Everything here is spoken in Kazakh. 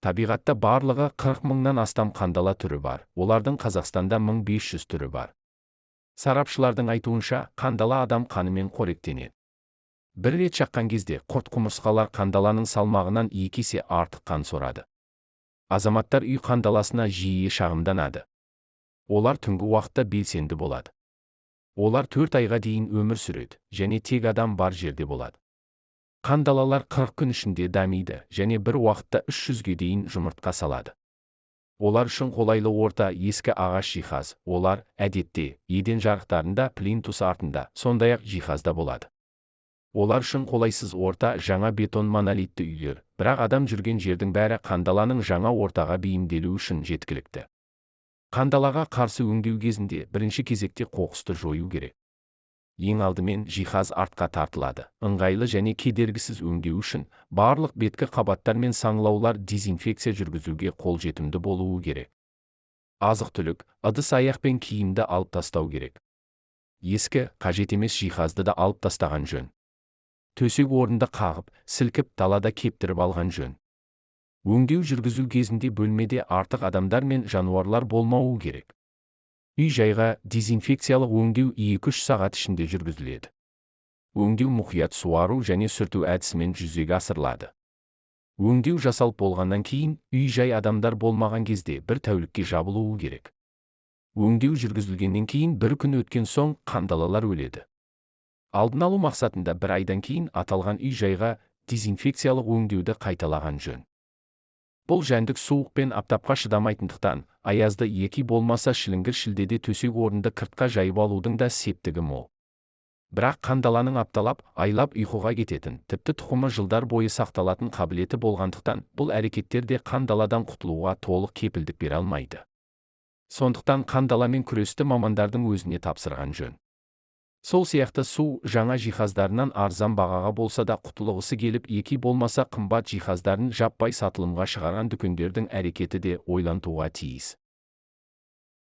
Табиғатта барлығы 40 мыңнан астам қандала түрі бар, олардың Қазақстанда 1500 түрі бар. Сарапшылардың айтуынша, қандала адам қанымен қоректенеді. Бір рет шаққан кезде құрт-құмырсқалар қандаланың салмағынан 2 есе артық қан сорады. Азаматтар үй қандаласына жиі шағымданады. Олар түнгі уақытта белсенді болады. Олар 4 айға дейін өмір сүреді, және тек адам бар жерде болады. Қандалалар 40 күн ішінде дамиды, және бір уақытта 300-ге дейін жұмыртқа салады. Олар үшін қолайлы орта ескі ағаш жиһаз, олар, әдетте, еден жарықтарында, плинтус артында, сондай-ақ жиһазда болады. Олар үшін қолайсыз орта жаңа бетон монолитті үйлер, бірақ адам жүрген жердің бәрі қандаланың жаңа ортаға бейімделу үшін жеткілікті. Қандалаға қарсы өңдеу кезінде бірінші кезекте қоқысты жою керек. Ең алдымен жиһаз артқа тартылады. Ыңғайлы және кедергісіз өңдеу үшін барлық беткі қабаттар мен саңылаулар дезинфекция жүргізуге қолжетімді болуы керек. Азық-түлік, ыдыс-аяқ пен киімді алып тастау керек. Ескі, қажет емес жиһазды да алып тастаған жөн. Төсек орынды қағып, сілкіп, далада кептіріп алған жөн. Өңдеу жүргізу кезінде бөлмеде артық адамдар мен жануарлар болмауы керек. Үй-жайға дезинфекциялық өңдеу 2-3 сағат ішінде жүргізіледі. Өңдеу мұқият суару және сүрту әдісімен жүзеге асырылады. Өңдеу жасалып болғаннан кейін, үй-жай адамдар болмаған кезде 1 тәулікке жабылуы керек. Өңдеу жүргізілгеннен кейін 1 күн өткен соң қандалалар өледі. Алдын алу мақсатында 1 айдан кейін аталған үй-жайға дезинфекциялық өңдеуді қайталаған жөн. Бұл жәндік суық пен аптапқа шыдамайтындықтан, аязды 2 болмаса шіліңгір шілдеде төсек орынды қыртқа жайып алудың да септігі мол. Бірақ қандаланың апталап, айлап ұйқыға кететін, тіпті тұқымы жылдар бойы сақталатын қабілеті болғандықтан, бұл әрекеттер де қандаладан құтылуға толық кепілдік бере алмайды. Сондықтан қандаламен күресті мамандардың өзіне тапсырған жөн. Сол сияқты су жаңа жиһаздарынан арзан бағаға болса да құтылғысы келіп 2 болмаса қымбат жиһаздарын жаппай сатылымға шығарған дүкендердің әрекеті де ойлантуға тиіс.